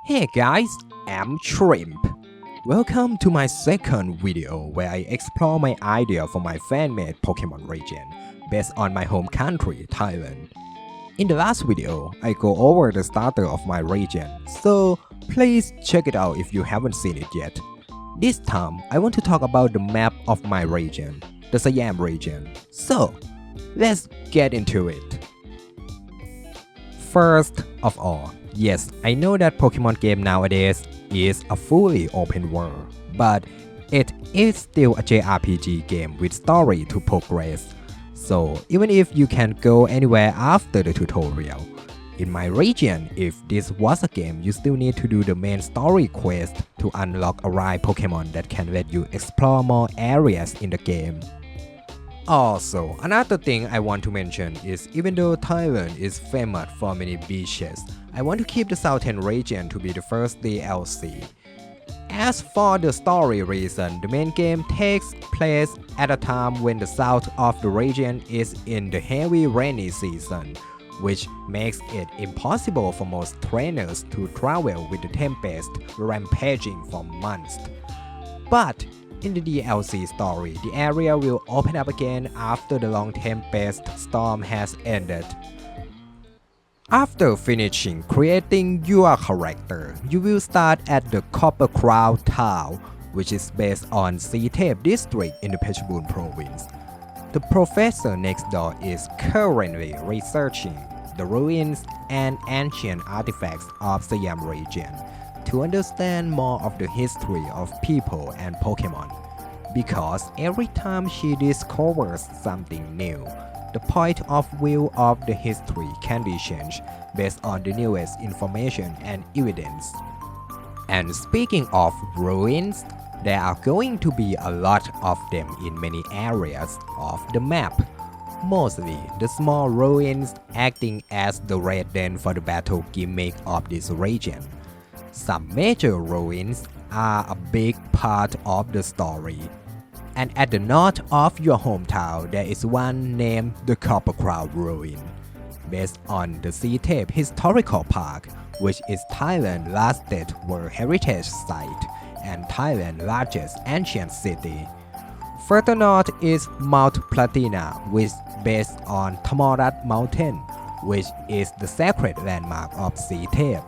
Hey guys, I'm Shrimp. Welcome to my second video where I explore my idea for my fan-made Pokemon region based on my home country, Thailand. In the last video, I go over the starter of my region, so please check it out if you haven't seen it yet. This time, I want to talk about the map of my region, the Siam region. So, let's get into it. First of all, yes, I know that Pokemon game nowadays is a fully open world, but it is still a JRPG game with story to progress. So even if you can go anywhere after the tutorial, in my region, if this was a game, you still need to do the main story quest to unlock a rare Pokemon that can let you explore more areas in the game. Also, another thing I want to mention is even though Thailand is famous for many beaches, I want to keep the southern region to be the first DLC. As for the story reason, the main game takes place at a time when the south of the region is in the heavy rainy season, which makes it impossible for most trainers to travel with the Tempest rampaging for months. But in the DLC story, the area will open up again after the long Tempest storm has ended. After finishing creating your character, you will start at the Copper Crown Town, which is based on Sitep district in the Phetchabun province. The professor next door is currently researching the ruins and ancient artifacts of Siam region to understand more of the history of people and Pokemon. Because every time she discovers something new, the point of view of the history can be changed based on the newest information and evidence. And speaking of ruins, there are going to be a lot of them in many areas of the map. Mostly the small ruins acting as the red den for the battle gimmick of this region. Some major ruins are a big part of the story. And at the north of your hometown, there is one named the Copper Crown Ruin, based on the Sitep Historical Park, which is Thailand's largest World Heritage Site and Thailand's largest ancient city. Further north is Mount Platina, which is based on Thamorat Mountain, which is the sacred landmark of Sitep.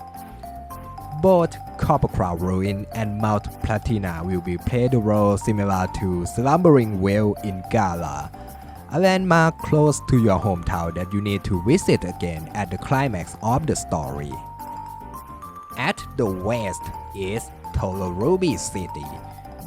Both Copper Crown Ruin and Mount Platina will be played a role similar to Slumbering Well in Gala, a landmark close to your hometown that you need to visit again at the climax of the story. At the west is Tolorubi City,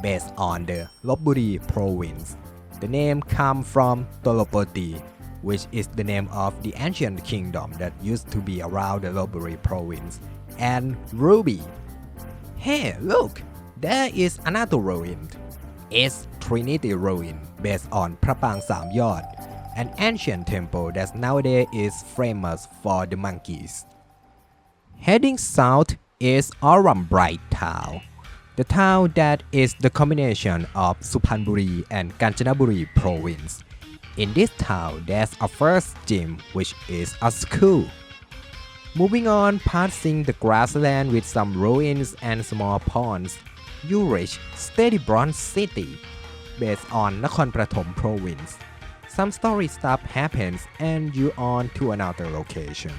based on the Lopburi province. The name comes from Tolopoti, which is the name of the ancient kingdom that used to be around the Lopburi province, and Ruby. Hey, look! There is another ruin. It's Trinity Ruin, based on Prapang Samyot, an ancient temple that nowadays is famous for the monkeys. Heading south is Aurum Bright Town, the town that is the combination of Suphanburi and Kanchanaburi province. In this town, there's a first gym, which is a school. Moving on, passing the grassland with some ruins and small ponds, you reach Steady Bronze City, based on Nakhon Prathom province. Some story stuff happens and you on to another location.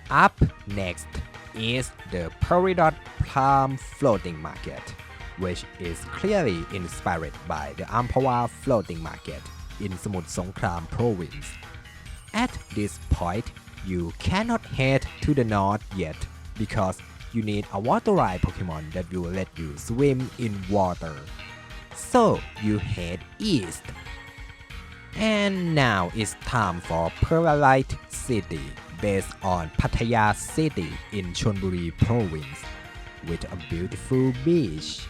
Up next is the Peridot Plum Floating Market, which is clearly inspired by the Amphawa Floating Market in Samut Songkhram province. At this point, you cannot head to the north yet because you need a water-ride Pokemon that will let you swim in water. So you head east. And now it's time for Perlite City, based on Pattaya City in Chonburi province, with a beautiful beach.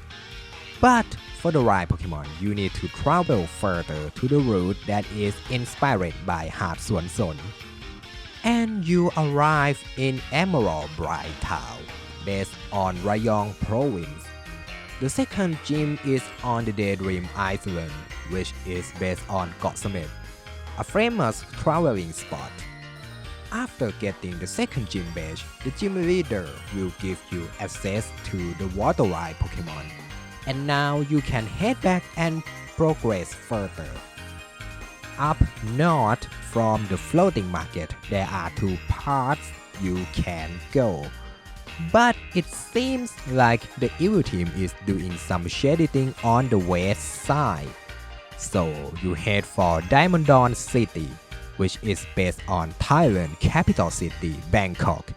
But for the right Pokemon, you need to travel further to the route that is inspired by Hat Suan Son. And you arrive in Emerald Bright Town, based on Rayong province. The second gym is on the Daydream Island, which is based on Koh Samet, a famous traveling spot. After getting the second gym badge, the gym leader will give you access to the water ride Pokemon. And now you can head back and progress further. Up north from the floating market, there are two paths you can go. But it seems like the evil team is doing some shady thing on the west side. So you head for Diamondon City, which is based on Thailand capital city Bangkok,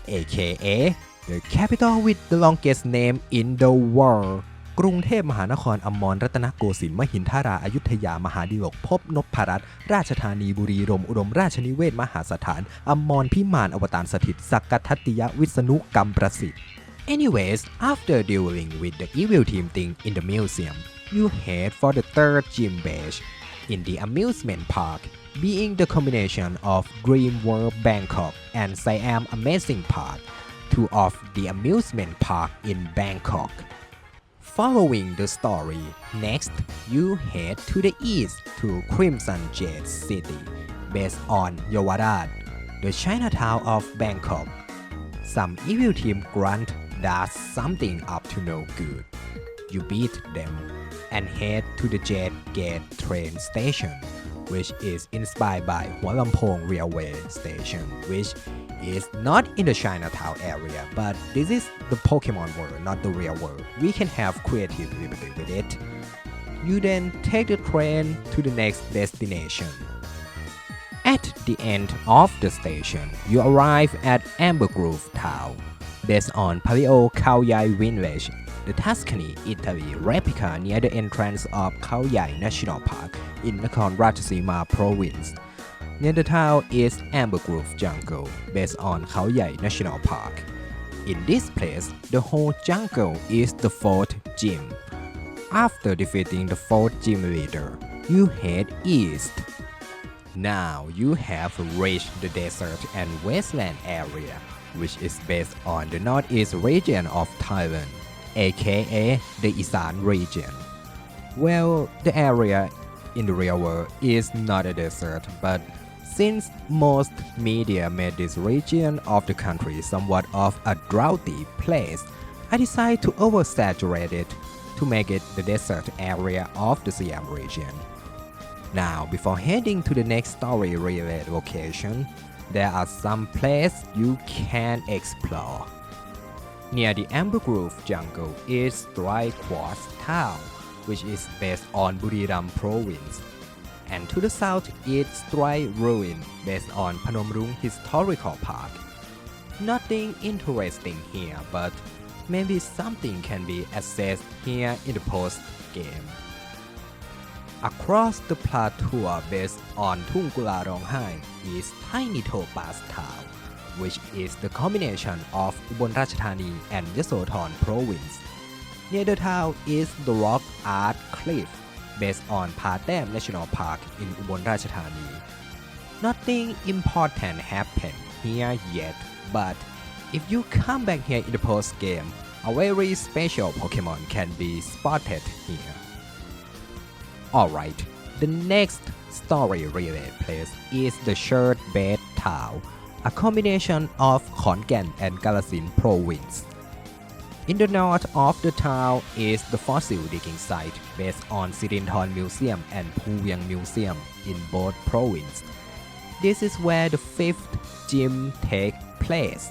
aka the capital with the longest name in the world. กรุงเทพมหานครอมรรัตนโกสินทร์มหินทราอยุธยามหาดิลกพบนพรัตน์ราชธานีบุรีรมย์อุดมราชนิเวศมหาสถานอมรพิมานอวตารสถิตสักกทัตติยวิษณุกรรมประสิทธิ์ Anyways, after dealing with the evil team thing in the museum, you head for the third gym badge in the amusement park, being the combination of Dream World Bangkok and Siam Amazing Park, two of the amusement park in Bangkok. Following the story, next you head to the east to Crimson Jade City, based on Yeowarat, the Chinatown of Bangkok. Some evil team grunt does something up to no good. You beat them and head to the Jade Gate train station, which is inspired by Hua Lamphong Railway Station, which is not in the Chinatown area, but this is the Pokemon world, not the real world. We can have creative liberty with it. You then take the train to the next destination. At the end of the station, you arrive at Amber Grove Town, based on Paleo Khao Yai Village, the Tuscany, Italy replica near the entrance of Khao Yai National Park in Nakhon Ratchasima Province. Near the town is Amber Grove Jungle, based on Khao Yai National Park. In this place, the whole jungle is the fourth gym. After defeating the fourth gym leader, you head east. Now you have reached the desert and wasteland area, which is based on the northeast region of Thailand, aka the Isan region. Well, the area in the real world is not a desert, but since most media made this region of the country somewhat of a droughty place, I decided to oversaturate it to make it the desert area of the Siam region. Now, before heading to the next story-related location, there are some places you can explore. Near the Amber Grove Jungle is Dry Quartz Town, which is based on Buriram Province. And to the south is Strai Ruin, based on Phnom Rung Historical Park. Nothing interesting here, but maybe something can be accessed here in the post-game. Across the plateau based on Thung Kula Ronghai is Tiny Topaz Town, which is the combination of Ubon Ratchathani and Yasothon Province. Near the town is the Rock Art Cliff, based on Patem National Park in Ubon Ratchathani. Nothing important happened here yet, but if you come back here in the post-game, a very special Pokemon can be spotted here. Alright, the next story-related place is the Shirt Bed Town, a combination of Khon Kaen and Kalasin Province. In the north of the town is the fossil digging site based on Sirinthorn Museum and Phuviang Museum in both provinces. This is where the fifth gym takes place.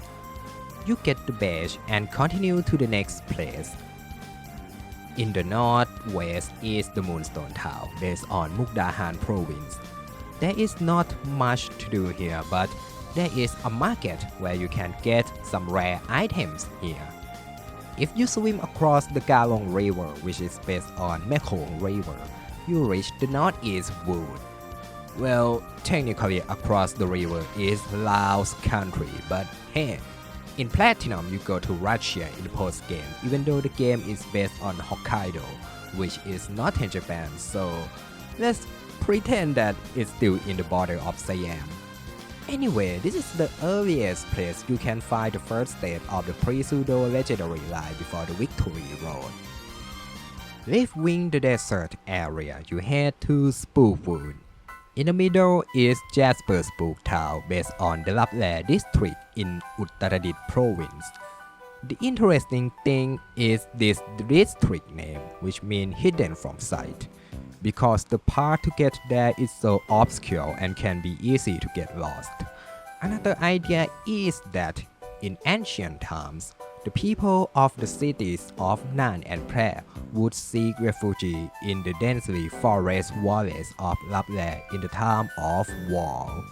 You get the badge and continue to the next place. In the northwest is the Moonstone Town based on Mukdahan Province. There is not much to do here, but there is a market where you can get some rare items here. If you swim across the Galong River, which is based on Mekong River, you reach the northeast wood. Well, technically across the river is Laos country, but hey, in Platinum you go to Russia in the post-game, even though the game is based on Hokkaido, which is not in Japan, so let's pretend that it's still in the border of Siam. Anyway, this is the earliest place you can find the first step of the pre-pseudo legendary line before the Victory Road. Leaving the desert area, you head to Spookwood. In the middle is Jasper's Spook Town based on the Lapland district in Uttarakhand province. The interesting thing is this district name, which means hidden from sight, because the path to get there is so obscure and can be easy to get lost. Another idea is that in ancient times, the people of the cities of Nan and Phra would seek refuge in the densely forest valleys of Lapland in the time of war.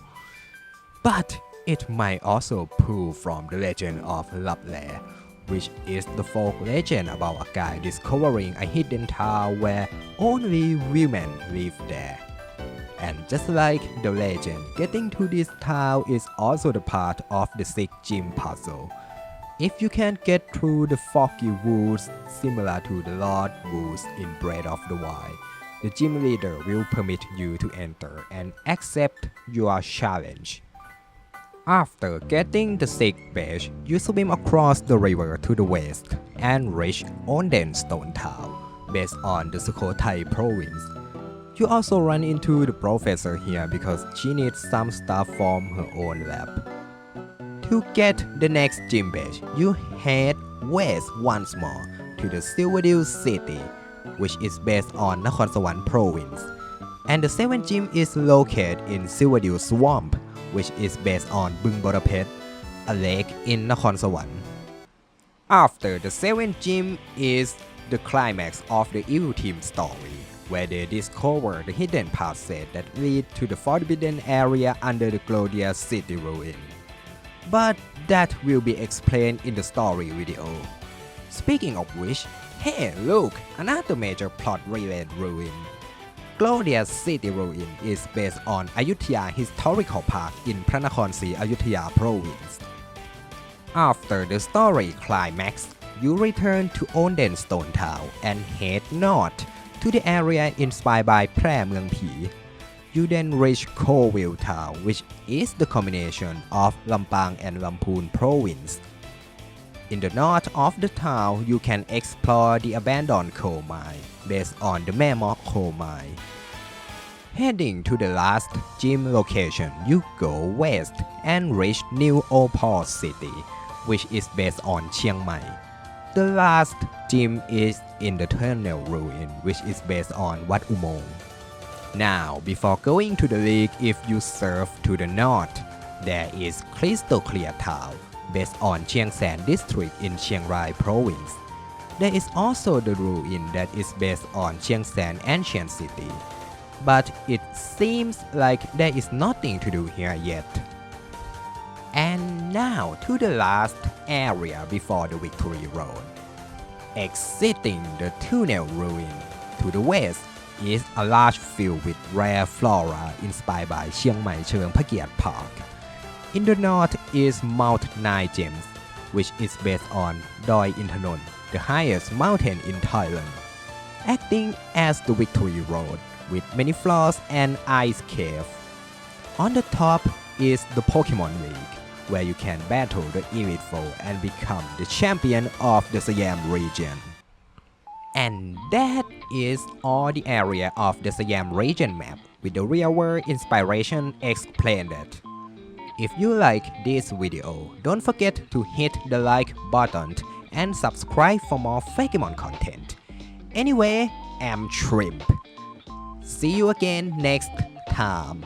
But it might also pull from the legend of Lapland, which is the folk legend about a guy discovering a hidden town where only women live there. And just like the legend, getting to this town is also the part of the Six Gym puzzle. If you can get through the foggy woods similar to the Lord Woods in Breath of the Wild, the gym leader will permit you to enter and accept your challenge. After getting the sixth badge, you swim across the river to the west and reach Onden Stone Town, based on the Sukhothai province. You also run into the professor here because she needs some stuff from her own lab. To get the next gym badge, you head west once more to the Silverdale City, which is based on Nakhon Sawan province. And the seventh gym is located in Silverdale Swamp, which is based on Bung Borapet, a lake in Nakhon Sawan. After the seventh gym is the climax of the Evil Team story, where they discover the hidden passage that lead to the forbidden area under the glorious city ruin. But that will be explained in the story video. Speaking of which, hey look, another major plot-related ruin. Glorious City Ruin is based on Ayutthaya Historical Park in Pranakon Si Ayutthaya province. After the story climax, you return to Onden Stone Town and head north to the area inspired by Phra Mueang Phi. You then reach Colville Town, which is the combination of Lampang and Lamphun province. In the north of the town, you can explore the abandoned coal mine based on the Mammoth coal mine. Heading to the last gym location, you go west and reach New Old Port City, which is based on Chiang Mai. The last gym is in the Tunnel Ruin, which is based on Wat Umong. Now, before going to the league, if you surf to the north, there is Crystal Clear Town, based on Chiang San district in Chiang Rai province. There is also the ruin that is based on Chiang San ancient city. But it seems like there is nothing to do here yet. And now to the last area before the Victory Road. Exiting the Tunnel Ruin to the west is a large field with rare flora inspired by Chiang Mai Cheung Phakiat Park. In the north is Mount Nine Gems, which is based on Doi Inthanon, the highest mountain in Thailand, acting as the Victory Road with many floors and ice cave. On the top is the Pokemon League, where you can battle the Elite Four and become the champion of the Siam region. And that is all the area of the Siam region map with the real world inspiration explained. If you like this video, don't forget to hit the like button and subscribe for more Fakemon content. Anyway, I'm Shrimp. See you again next time.